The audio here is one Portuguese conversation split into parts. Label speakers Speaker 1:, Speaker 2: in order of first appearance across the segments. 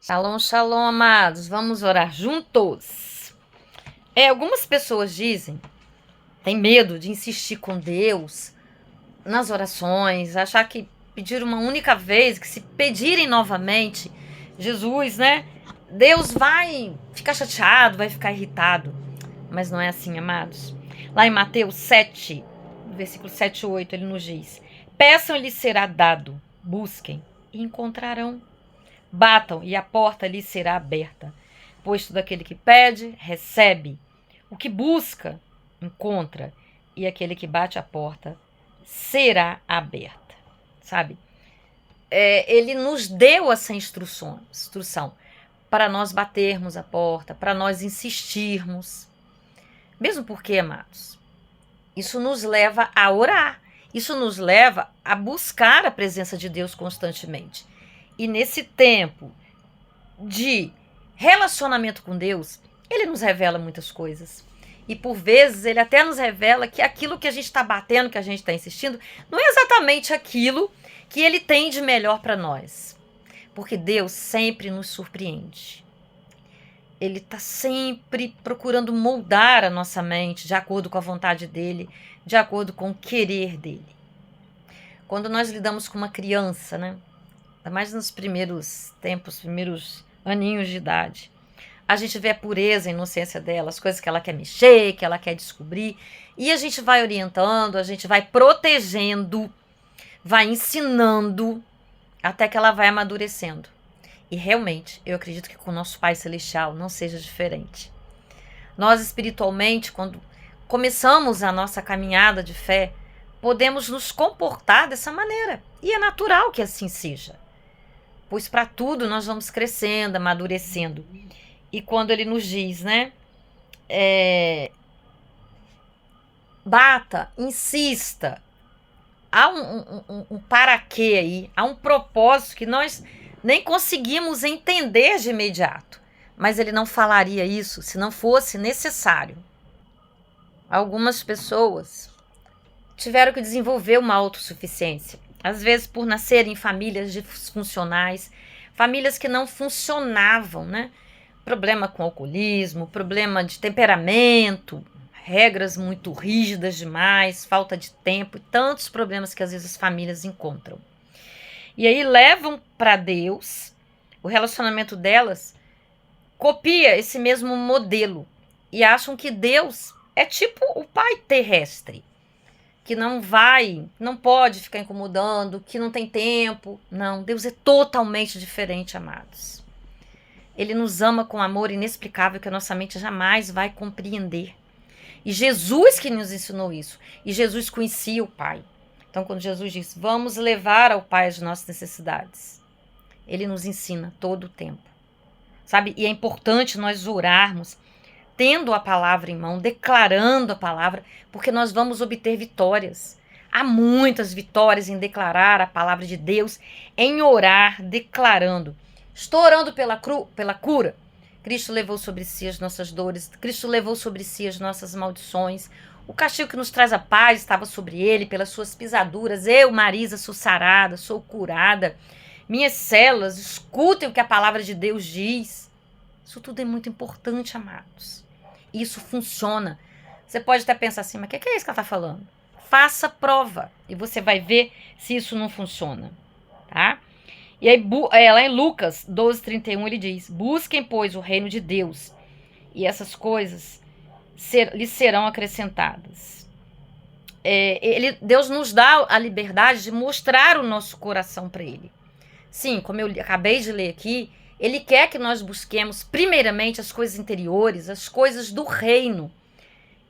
Speaker 1: Shalom, shalom, amados. Vamos orar juntos. Algumas pessoas dizem, tem medo de insistir com Deus nas orações, achar que pedir uma única vez, que se pedirem novamente, Jesus, né? Deus vai ficar chateado, vai ficar irritado. Mas não é assim, amados. Lá em Mateus 7, versículo 7 e 8, ele nos diz: Peçam e lhes será dado, busquem e encontrarão. Batam e a porta lhes será aberta. Pois todo aquele que pede, recebe. O que busca, encontra. E aquele que bate a porta, será aberta. Sabe? Ele nos deu essa instrução para nós batermos a porta, para nós insistirmos. Mesmo porque, amados, isso nos leva a orar. Isso nos leva a buscar a presença de Deus constantemente. E nesse tempo de relacionamento com Deus, ele nos revela muitas coisas. E por vezes ele até nos revela que aquilo que a gente está batendo, que a gente está insistindo, não é exatamente aquilo que ele tem de melhor para nós. Porque Deus sempre nos surpreende. Ele está sempre procurando moldar a nossa mente de acordo com a vontade dele, de acordo com o querer dele. Quando nós lidamos com uma criança, né? Ainda mais nos primeiros tempos, primeiros aninhos de idade, a gente vê a pureza, a inocência dela, as coisas que ela quer mexer, que ela quer descobrir, e a gente vai orientando, a gente vai protegendo, vai ensinando, até que ela vai amadurecendo. E realmente, eu acredito que com o nosso Pai Celestial não seja diferente. Nós espiritualmente, quando começamos a nossa caminhada de fé, podemos nos comportar dessa maneira. E é natural que assim seja. Pois para tudo nós vamos crescendo, amadurecendo. E quando ele nos diz, né? Bata, insista. Há um para quê aí, há um propósito que nós nem conseguimos entender de imediato. Mas ele não falaria isso se não fosse necessário. Algumas pessoas tiveram que desenvolver uma autossuficiência. Às vezes por nascerem em famílias disfuncionais, famílias que não funcionavam, né? Problema com alcoolismo, problema de temperamento, regras muito rígidas demais, falta de tempo e tantos problemas que às vezes as famílias encontram. E aí levam para Deus, o relacionamento delas copia esse mesmo modelo e acham que Deus é tipo o pai terrestre, que não pode ficar incomodando, que não tem tempo. Não, Deus é totalmente diferente, amados. Ele nos ama com amor inexplicável que a nossa mente jamais vai compreender. E Jesus que nos ensinou isso. E Jesus conhecia o Pai. Então, quando Jesus diz, vamos levar ao Pai as nossas necessidades, ele nos ensina todo o tempo. Sabe? E é importante nós orarmos, tendo a palavra em mão, declarando a palavra, porque nós vamos obter vitórias. Há muitas vitórias em declarar a palavra de Deus, em orar, declarando. Estou orando pela cura. Cristo levou sobre si as nossas dores, Cristo levou sobre si as nossas maldições. O castigo que nos traz a paz estava sobre ele, pelas suas pisaduras. Eu, Marisa, sou sarada, sou curada. Minhas células, escutem o que a palavra de Deus diz. Isso tudo é muito importante, amados. Isso funciona. Você pode até pensar assim, mas o que é isso que ela está falando? Faça prova e você vai ver se isso não funciona, tá? E aí, lá em Lucas 12:31, ele diz, busquem, pois, o reino de Deus e essas coisas lhes serão acrescentadas. Deus nos dá a liberdade de mostrar o nosso coração para ele. Sim, como eu acabei de ler aqui, ele quer que nós busquemos primeiramente as coisas interiores, as coisas do reino.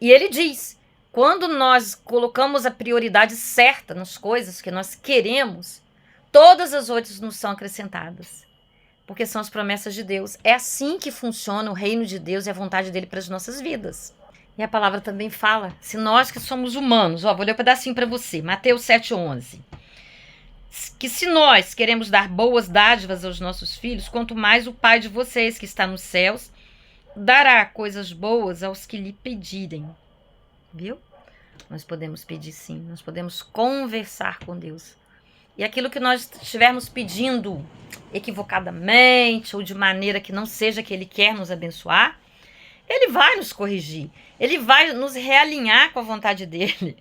Speaker 1: E ele diz, quando nós colocamos a prioridade certa nas coisas que nós queremos, todas as outras nos são acrescentadas. Porque são as promessas de Deus. É assim que funciona o reino de Deus e a vontade dele para as nossas vidas. E a palavra também fala, se nós que somos humanos, vou ler um pedacinho para você, Mateus 7:11. Que se nós queremos dar boas dádivas aos nossos filhos, quanto mais o Pai de vocês que está nos céus dará coisas boas aos que lhe pedirem. Viu? Nós podemos pedir sim, nós podemos conversar com Deus. E aquilo que nós estivermos pedindo equivocadamente ou de maneira que não seja que Ele quer nos abençoar, Ele vai nos corrigir. Ele vai nos realinhar com a vontade dEle.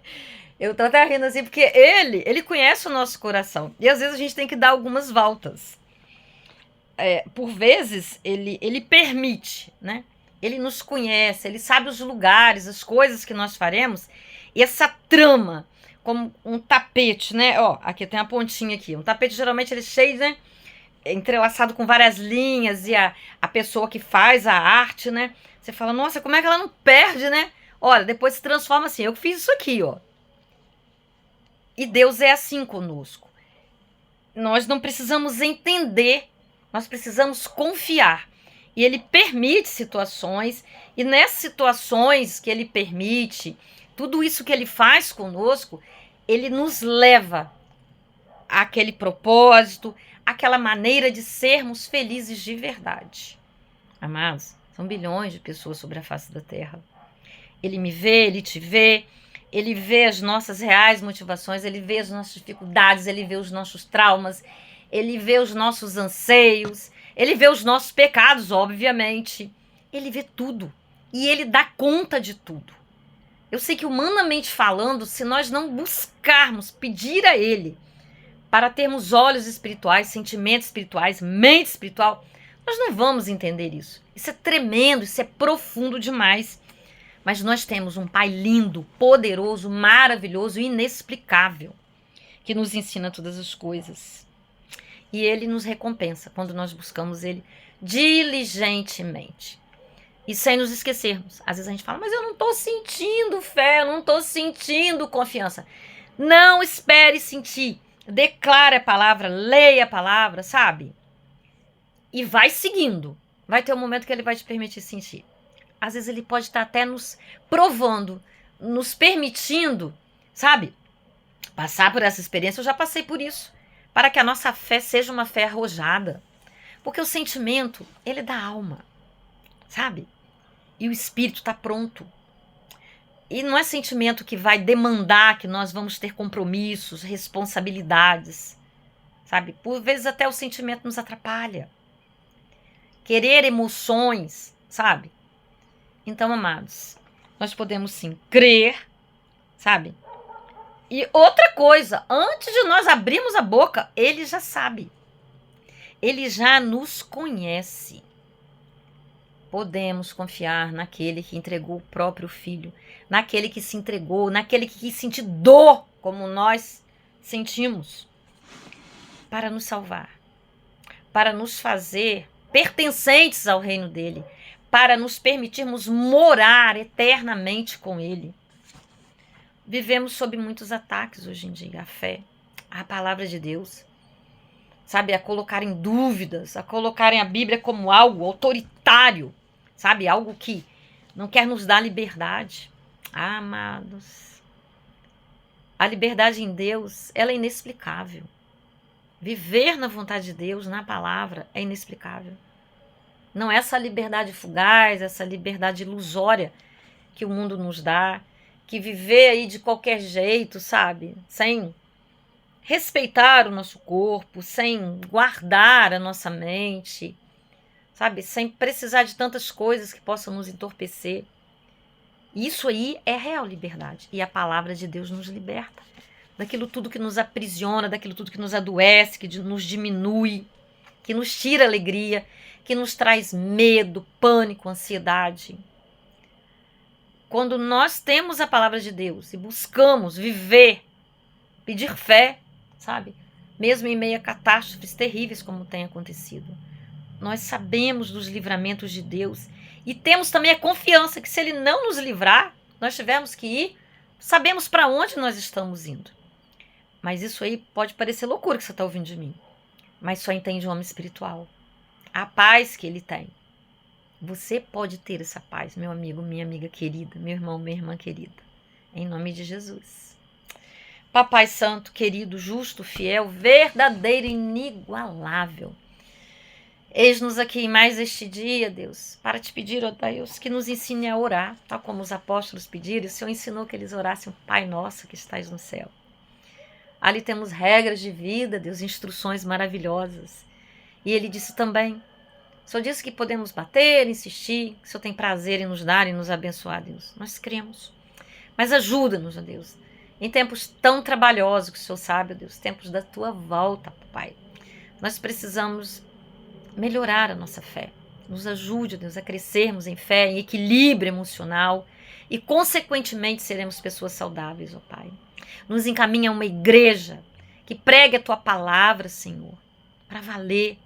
Speaker 1: Eu tô até rindo assim, porque Ele conhece o nosso coração. E às vezes a gente tem que dar algumas voltas. Por vezes, ele permite, né? Ele nos conhece, Ele sabe os lugares, as coisas que nós faremos. E essa trama, como um tapete, né? Ó, aqui tem uma pontinha aqui. Um tapete, geralmente, ele é cheio, né? Entrelaçado com várias linhas. E a pessoa que faz a arte, né? Você fala, nossa, como é que ela não perde, né? Olha, depois se transforma assim. Eu fiz isso aqui, ó. E Deus é assim conosco. Nós não precisamos entender, nós precisamos confiar. E Ele permite situações, e nessas situações que Ele permite, tudo isso que Ele faz conosco, Ele nos leva àquele propósito, àquela maneira de sermos felizes de verdade. Amados, são bilhões de pessoas sobre a face da Terra. Ele me vê, Ele te vê, Ele vê as nossas reais motivações, Ele vê as nossas dificuldades, Ele vê os nossos traumas, Ele vê os nossos anseios, Ele vê os nossos pecados, obviamente. Ele vê tudo e Ele dá conta de tudo. Eu sei que, humanamente falando, se nós não buscarmos pedir a Ele para termos olhos espirituais, sentimentos espirituais, mente espiritual, nós não vamos entender isso. Isso é tremendo, isso é profundo demais. Mas nós temos um Pai lindo, poderoso, maravilhoso, inexplicável, que nos ensina todas as coisas. E Ele nos recompensa quando nós buscamos Ele diligentemente. E sem nos esquecermos. Às vezes a gente fala, mas eu não estou sentindo fé, eu não estou sentindo confiança. Não espere sentir. Declare a palavra, leia a palavra, sabe? E vai seguindo. Vai ter um momento que Ele vai te permitir sentir. Às vezes Ele pode estar até nos provando, nos permitindo, sabe? Passar por essa experiência. Eu já passei por isso. Para que a nossa fé seja uma fé arrojada. Porque o sentimento, ele é da alma, sabe? E o espírito está pronto. E não é sentimento que vai demandar que nós vamos ter compromissos, responsabilidades, sabe? Por vezes até o sentimento nos atrapalha. Querer emoções, sabe? Então, amados, nós podemos sim crer, sabe? E outra coisa, antes de nós abrirmos a boca, Ele já sabe. Ele já nos conhece. Podemos confiar naquele que entregou o próprio Filho, naquele que se entregou, naquele que quis sentir dor, como nós sentimos, para nos salvar, para nos fazer pertencentes ao reino dele, para nos permitirmos morar eternamente com Ele. Vivemos sob muitos ataques hoje em dia, a fé, a palavra de Deus, sabe, a colocar em dúvidas, a colocarem a Bíblia como algo autoritário, sabe, algo que não quer nos dar liberdade. Ah, amados, a liberdade em Deus, ela é inexplicável. Viver na vontade de Deus, na palavra, é inexplicável. Não é essa liberdade fugaz, essa liberdade ilusória que o mundo nos dá, que viver aí de qualquer jeito, sabe? Sem respeitar o nosso corpo, sem guardar a nossa mente, sabe? Sem precisar de tantas coisas que possam nos entorpecer. Isso aí é real liberdade. E a palavra de Deus nos liberta daquilo tudo que nos aprisiona, daquilo tudo que nos adoece, que nos diminui, que nos tira alegria, que nos traz medo, pânico, ansiedade. Quando nós temos a palavra de Deus e buscamos viver, pedir fé, sabe? Mesmo em meio a catástrofes terríveis como tem acontecido, nós sabemos dos livramentos de Deus e temos também a confiança que se Ele não nos livrar, nós tivermos que ir, sabemos para onde nós estamos indo. Mas isso aí pode parecer loucura que você está ouvindo de mim, mas só entende o homem espiritual. A paz que ele tem. Você pode ter essa paz, meu amigo, minha amiga querida, meu irmão, minha irmã querida. Em nome de Jesus. Papai Santo, querido, justo, fiel, verdadeiro, inigualável. Eis-nos aqui em mais este dia, Deus, para te pedir, ó Deus, que nos ensine a orar, tal como os apóstolos pediram. O Senhor ensinou que eles orassem o Pai Nosso que estás no céu. Ali temos regras de vida, Deus, instruções maravilhosas. E ele disse também, o Senhor disse que podemos bater, insistir, que o Senhor tem prazer em nos dar e nos abençoar, Deus. Nós cremos. Mas ajuda-nos, ó Deus, em tempos tão trabalhosos que o Senhor sabe, ó Deus, tempos da tua volta, Pai. Nós precisamos melhorar a nossa fé. Nos ajude, ó Deus, a crescermos em fé, em equilíbrio emocional e, consequentemente, seremos pessoas saudáveis, ó Pai. Nos encaminha a uma igreja que pregue a tua palavra, Senhor, para valer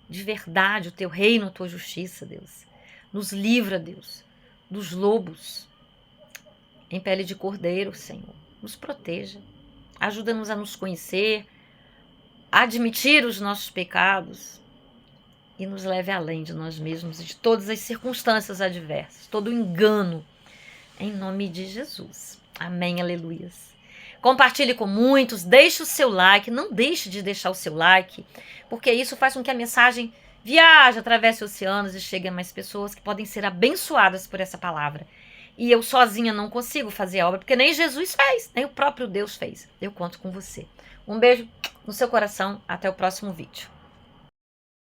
Speaker 1: de verdade o teu reino, a tua justiça, Deus. Nos livra, Deus, dos lobos em pele de cordeiro, Senhor. Nos proteja. Ajuda-nos a nos conhecer, a admitir os nossos pecados e nos leve além de nós mesmos e de todas as circunstâncias adversas, todo o engano, em nome de Jesus. Amém, aleluias. Compartilhe com muitos, deixe o seu like, não deixe de deixar o seu like, porque isso faz com que a mensagem viaje, atravesse oceanos e chegue a mais pessoas que podem ser abençoadas por essa palavra. E eu sozinha não consigo fazer a obra, porque nem Jesus fez, nem o próprio Deus fez. Eu conto com você. Um beijo no seu coração, até o próximo vídeo.